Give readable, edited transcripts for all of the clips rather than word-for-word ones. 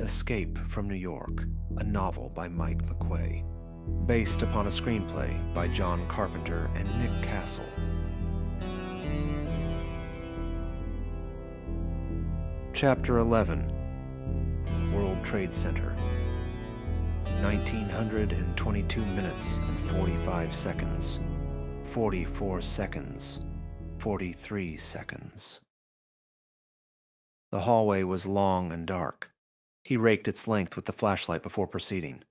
Escape from New York, a novel by McQuay, based upon a screenplay by John Carpenter and Nick Castle. Chapter 11, World Trade Center. 1922 minutes and 45 seconds, 44 seconds, 43 seconds. The hallway was long and dark. He raked its length with the flashlight before proceeding.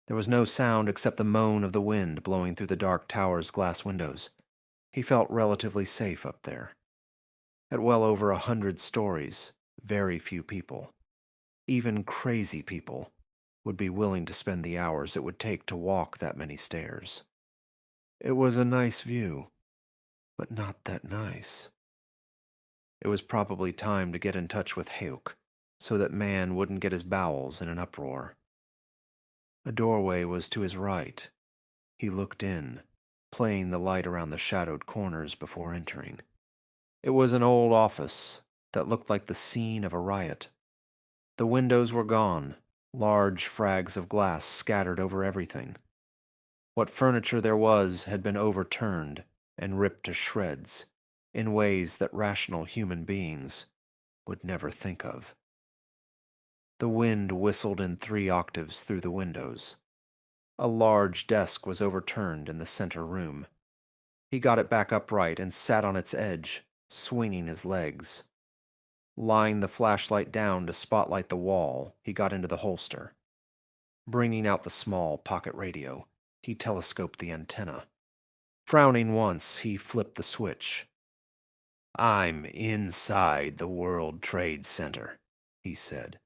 There was no sound except the moan of the wind blowing through the dark tower's glass windows. He felt relatively safe up there. At well over 100 stories, very few people, even crazy people, would be willing to spend the hours it would take to walk that many stairs. It was a nice view, but not that nice. It was probably time to get in touch with Hayuk, so that man wouldn't get his bowels in an uproar. A doorway was to his right. He looked in, playing the light around the shadowed corners before entering. It was an old office that looked like the scene of a riot. The windows were gone, large frags of glass scattered over everything. What furniture there was had been overturned and ripped to shreds in ways that rational human beings would never think of. The wind whistled in 3 octaves through the windows. A large desk was overturned in the center room. He got it back upright and sat on its edge, swinging his legs. Lying the flashlight down to spotlight the wall, he got into the holster. Bringing out the small pocket radio, he telescoped the antenna. Frowning once, he flipped the switch. "I'm inside the World Trade Center," he said.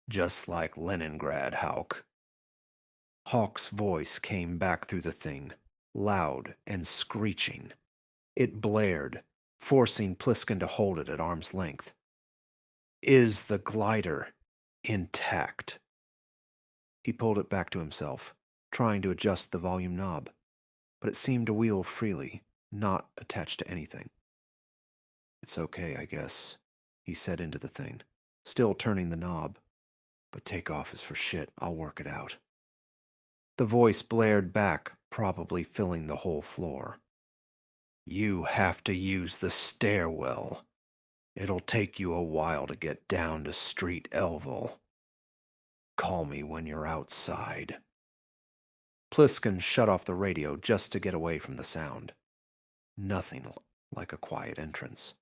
"Just like Leningrad, Hawk." Hawk's voice came back through the thing, loud and screeching. It blared, forcing Plissken to hold it at arm's length. "Is the glider intact?" He pulled it back to himself, trying to adjust the volume knob, but it seemed to wheel freely, not attached to anything. "It's okay, I guess," he said into the thing, still turning the knob. "But takeoff is for shit. I'll work it out." The voice blared back, probably filling the whole floor. "You have to use the stairwell. It'll take you a while to get down to Street Elville. Call me when you're outside." Plissken shut off the radio just to get away from the sound. Nothing like a quiet entrance.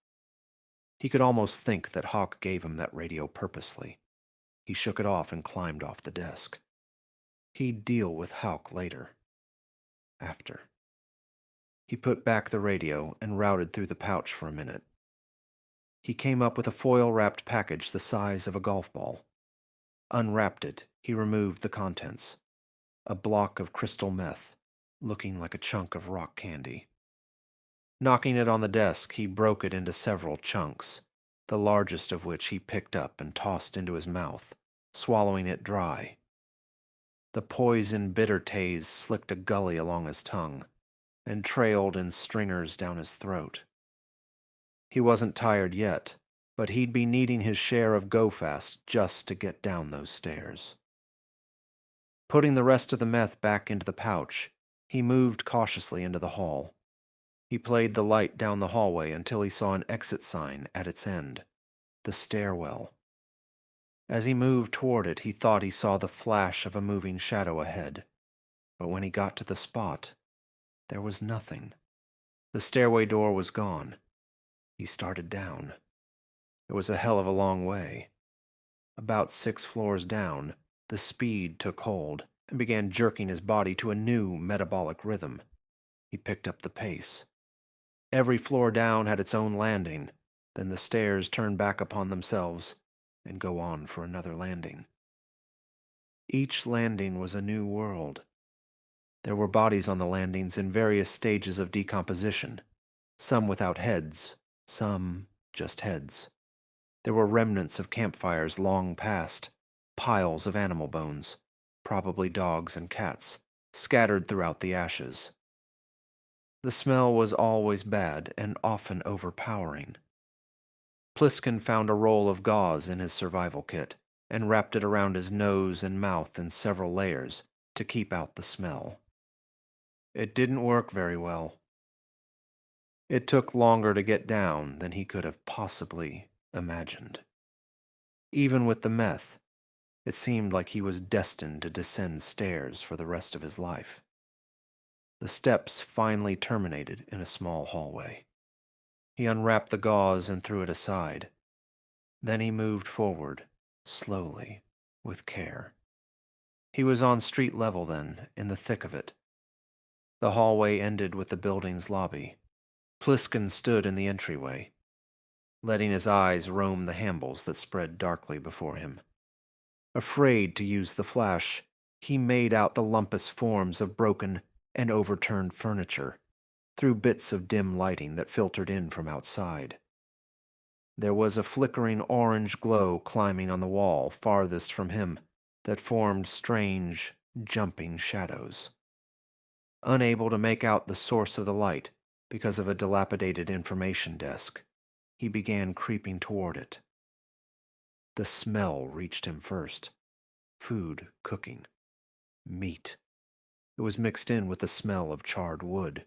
He could almost think that Hawk gave him that radio purposely. He shook it off and climbed off the desk. He'd deal with Hawk later. After. He put back the radio and routed through the pouch for a minute. He came up with a foil-wrapped package the size of a golf ball. Unwrapped it, he removed the contents. A block of crystal meth, looking like a chunk of rock candy. Knocking it on the desk, he broke it into several chunks, the largest of which he picked up and tossed into his mouth, swallowing it dry. The poison bitter taste slicked a gully along his tongue and trailed in stringers down his throat. He wasn't tired yet, but he'd be needing his share of go-fast just to get down those stairs. Putting the rest of the meth back into the pouch, he moved cautiously into the hall. He played the light down the hallway until he saw an exit sign at its end, the stairwell. As he moved toward it, he thought he saw the flash of a moving shadow ahead, but when he got to the spot, there was nothing. The stairway door was gone. He started down. It was a hell of a long way. About 6 floors down, the speed took hold and began jerking his body to a new metabolic rhythm. He picked up the pace. Every floor down had its own landing, then the stairs turned back upon themselves and go on for another landing. Each landing was a new world. There were bodies on the landings in various stages of decomposition, some without heads, some just heads. There were remnants of campfires long past, piles of animal bones, probably dogs and cats, scattered throughout the ashes. The smell was always bad and often overpowering. Plissken found a roll of gauze in his survival kit and wrapped it around his nose and mouth in several layers to keep out the smell. It didn't work very well. It took longer to get down than he could have possibly imagined. Even with the meth, it seemed like he was destined to descend stairs for the rest of his life. The steps finally terminated in a small hallway. He unwrapped the gauze and threw it aside. Then he moved forward, slowly, with care. He was on street level then, in the thick of it. The hallway ended with the building's lobby. Plissken stood in the entryway, letting his eyes roam the hambles that spread darkly before him. Afraid to use the flash, he made out the lumpous forms of broken and overturned furniture through bits of dim lighting that filtered in from outside. There was a flickering orange glow climbing on the wall farthest from him that formed strange, jumping shadows. Unable to make out the source of the light because of a dilapidated information desk, he began creeping toward it. The smell reached him first. Food cooking. Meat. It was mixed in with the smell of charred wood.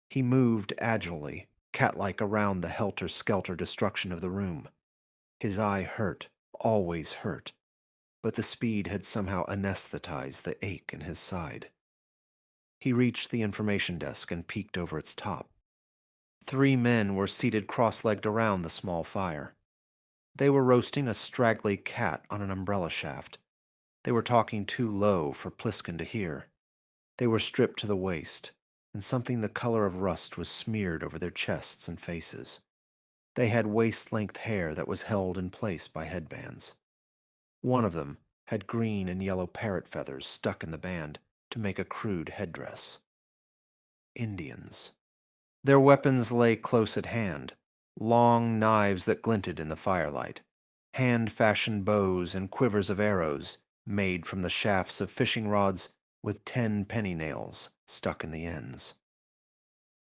He moved agilely, cat-like around the helter-skelter destruction of the room. His eye hurt, always hurt, but the speed had somehow anesthetized the ache in his side. He reached the information desk and peeked over its top. 3 men were seated cross-legged around the small fire. They were roasting a straggly cat on an umbrella shaft. They were talking too low for Plissken to hear. They were stripped to the waist, and something the color of rust was smeared over their chests and faces. They had waist-length hair that was held in place by headbands. One of them had green and yellow parrot feathers stuck in the band to make a crude headdress. Indians. Their weapons lay close at hand, long knives that glinted in the firelight, hand-fashioned bows and quivers of arrows made from the shafts of fishing rods with 10 penny nails stuck in the ends.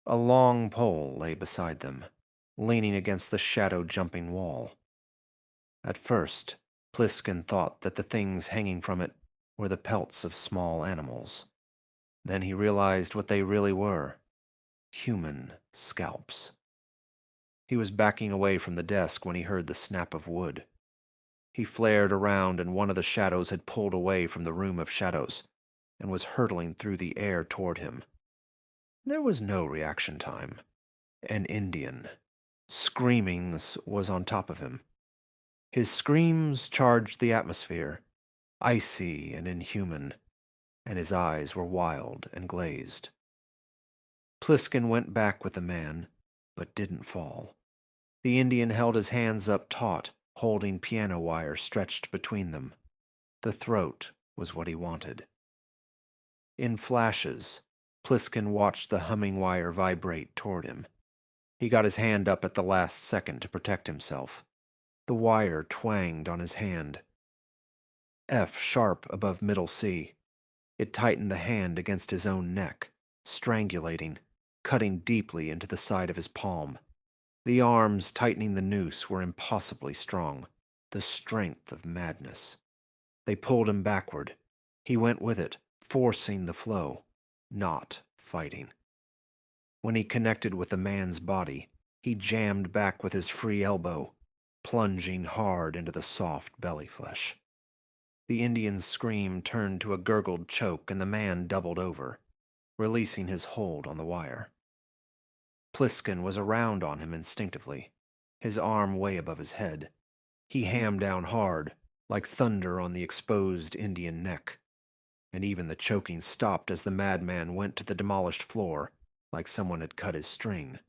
A long pole lay beside them, leaning against the shadow-jumping wall. At first, Plissken thought that the things hanging from it were the pelts of small animals. Then he realized what they really were: human scalps. He was backing away from the desk when he heard the snap of wood. He flared around, and one of the shadows had pulled away from the room of shadows and was hurtling through the air toward him. There was no reaction time. An Indian, screaming, was on top of him. His screams charged the atmosphere, icy and inhuman, and his eyes were wild and glazed. Plissken went back with the man, but didn't fall. The Indian held his hands up taut, holding piano wire stretched between them. The throat was what he wanted. In flashes, Plissken watched the humming wire vibrate toward him. He got his hand up at the last second to protect himself. The wire twanged on his hand. F sharp above middle C. It tightened the hand against his own neck, strangulating, cutting deeply into the side of his palm. The arms tightening the noose were impossibly strong, the strength of madness. They pulled him backward. He went with it, forcing the flow, not fighting. When he connected with the man's body, he jammed back with his free elbow, plunging hard into the soft belly flesh. The Indian's scream turned to a gurgled choke, and the man doubled over, releasing his hold on the wire. Plissken was around on him instinctively, his arm way above his head. He hammed down hard, like thunder on the exposed Indian neck, and even the choking stopped as the madman went to the demolished floor, like someone had cut his string.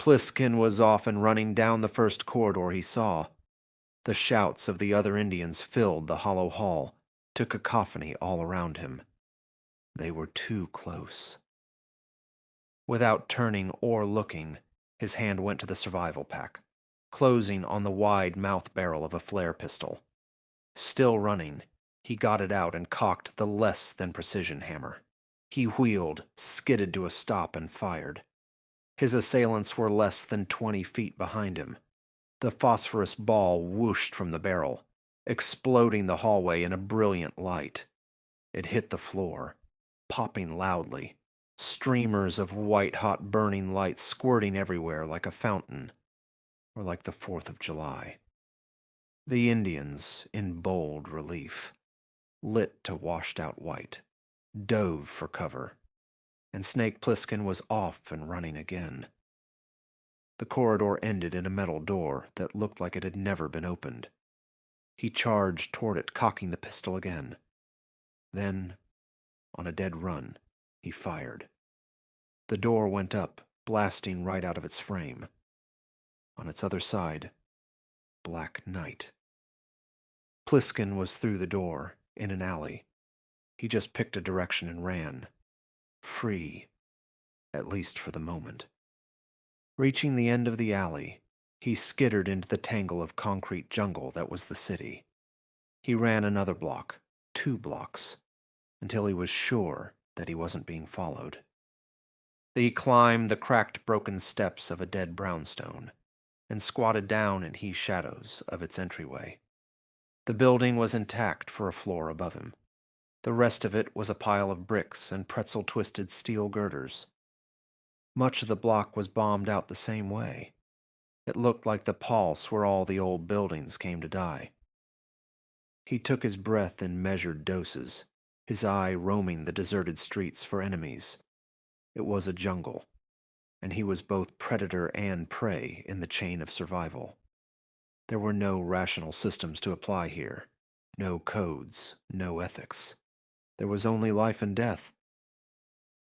Plissken was off and running down the first corridor he saw. The shouts of the other Indians filled the hollow hall to cacophony all around him. They were too close. Without turning or looking, his hand went to the survival pack, closing on the wide mouth barrel of a flare pistol. Still running, he got it out and cocked the less-than-precision hammer. He wheeled, skidded to a stop, and fired. His assailants were less than 20 feet behind him. The phosphorus ball whooshed from the barrel, exploding the hallway in a brilliant light. It hit the floor, popping loudly, streamers of white-hot burning light squirting everywhere like a fountain, or like the 4th of July. The Indians, in bold relief, lit to washed-out white, dove for cover, and Snake Plissken was off and running again. The corridor ended in a metal door that looked like it had never been opened. He charged toward it, cocking the pistol again. Then, on a dead run, he fired. The door went up, blasting right out of its frame. On its other side, black night. Plissken was through the door, in an alley. He just picked a direction and ran. Free, at least for the moment. Reaching the end of the alley, he skittered into the tangle of concrete jungle that was the city. He ran another block, 2 blocks, until he was sure that he wasn't being followed. He climbed the cracked, broken steps of a dead brownstone and squatted down in the shadows of its entryway. The building was intact for a floor above him. The rest of it was a pile of bricks and pretzel-twisted steel girders. Much of the block was bombed out the same way. It looked like the pulse where all the old buildings came to die. He took his breath in measured doses, his eye roaming the deserted streets for enemies. It was a jungle, and he was both predator and prey in the chain of survival. There were no rational systems to apply here, no codes, no ethics. There was only life and death.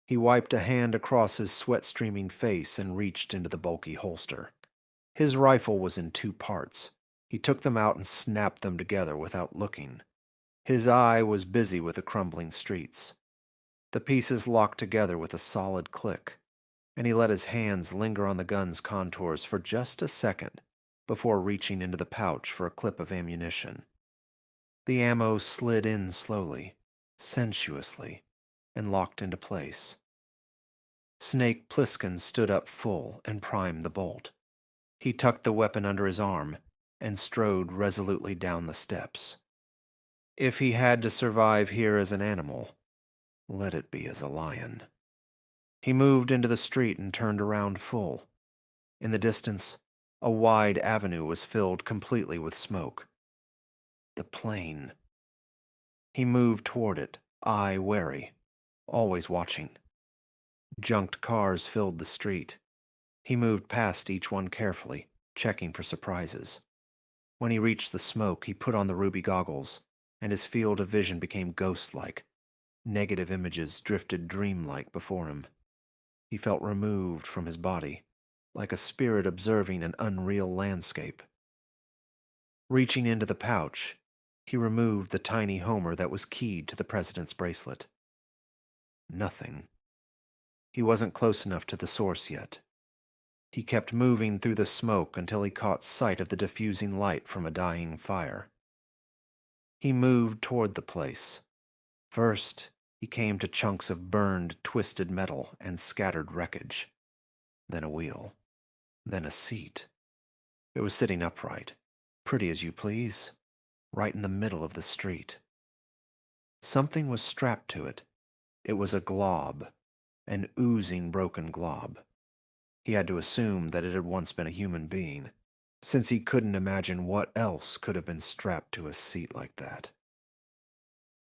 He wiped a hand across his sweat-streaming face and reached into the bulky holster. His rifle was in 2 parts. He took them out and snapped them together without looking. His eye was busy with the crumbling streets. The pieces locked together with a solid click, and he let his hands linger on the gun's contours for just a second before reaching into the pouch for a clip of ammunition. The ammo slid in slowly, sensuously, and locked into place. Snake Plissken stood up full and primed the bolt. He tucked the weapon under his arm and strode resolutely down the steps. If he had to survive here as an animal, let it be as a lion. He moved into the street and turned around full. In the distance, a wide avenue was filled completely with smoke. The plane. He moved toward it, eye wary, always watching. Junked cars filled the street. He moved past each one carefully, checking for surprises. When he reached the smoke, he put on the ruby goggles, and his field of vision became ghost-like. Negative images drifted dreamlike before him. He felt removed from his body, like a spirit observing an unreal landscape. Reaching into the pouch, he removed the tiny homer that was keyed to the president's bracelet. Nothing. He wasn't close enough to the source yet. He kept moving through the smoke until he caught sight of the diffusing light from a dying fire. He moved toward the place. First, he came to chunks of burned, twisted metal and scattered wreckage. Then a wheel. Then a seat. It was sitting upright, pretty as you please, right in the middle of the street. Something was strapped to it. It was a glob, an oozing broken glob. He had to assume that it had once been a human being, since he couldn't imagine what else could have been strapped to a seat like that.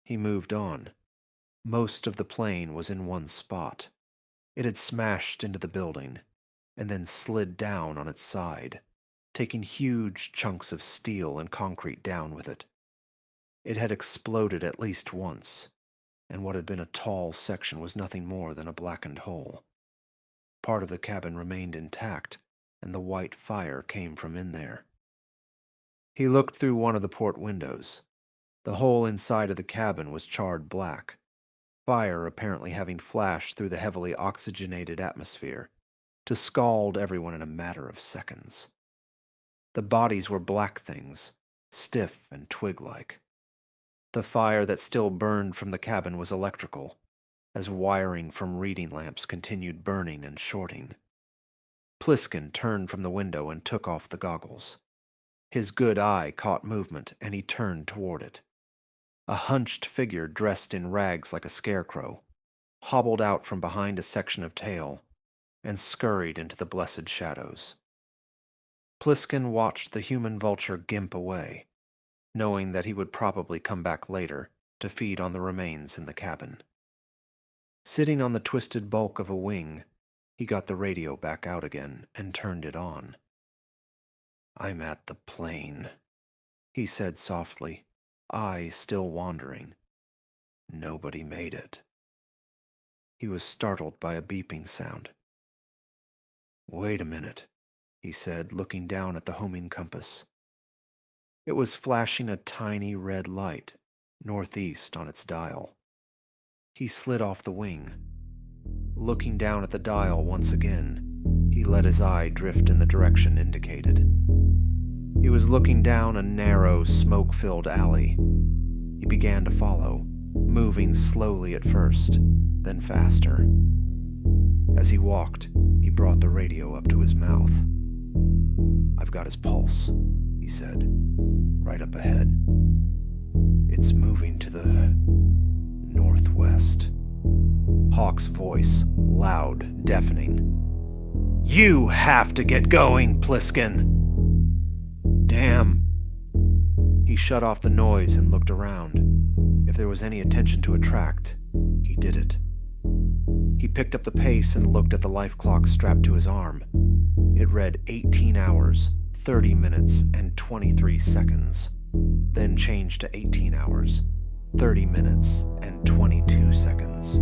He moved on. Most of the plane was in one spot. It had smashed into the building, and then slid down on its side, taking huge chunks of steel and concrete down with it. It had exploded at least once, and what had been a tall section was nothing more than a blackened hole. Part of the cabin remained intact, and the white fire came from in there. He looked through one of the port windows. The whole inside of the cabin was charred black, fire apparently having flashed through the heavily oxygenated atmosphere to scald everyone in a matter of seconds. The bodies were black things, stiff and twig-like. The fire that still burned from the cabin was electrical, as wiring from reading lamps continued burning and shorting. Plissken turned from the window and took off the goggles. His good eye caught movement, and he turned toward it. A hunched figure dressed in rags like a scarecrow hobbled out from behind a section of tail and scurried into the blessed shadows. Plissken watched the human vulture gimp away, knowing that he would probably come back later to feed on the remains in the cabin. Sitting on the twisted bulk of a wing, he got the radio back out again and turned it on. "I'm at the plane," he said softly, eyes still wandering. "Nobody made it." He was startled by a beeping sound. "Wait a minute," he said, looking down at the homing compass. It was flashing a tiny red light, northeast on its dial. He slid off the wing. Looking down at the dial once again, he let his eye drift in the direction indicated. He was looking down a narrow, smoke-filled alley. He began to follow, moving slowly at first, then faster. As he walked, he brought the radio up to his mouth. "I've got his pulse," he said, "right up ahead. It's moving to the northwest." Hawk's voice, loud, deafening. "You have to get going, Plissken!" "Damn!" He shut off the noise and looked around. If there was any attention to attract, he did it. He picked up the pace and looked at the life clock strapped to his arm. It read 18 hours, 30 minutes, and 23 seconds, then changed to 18 hours, 30 minutes, and 22 seconds.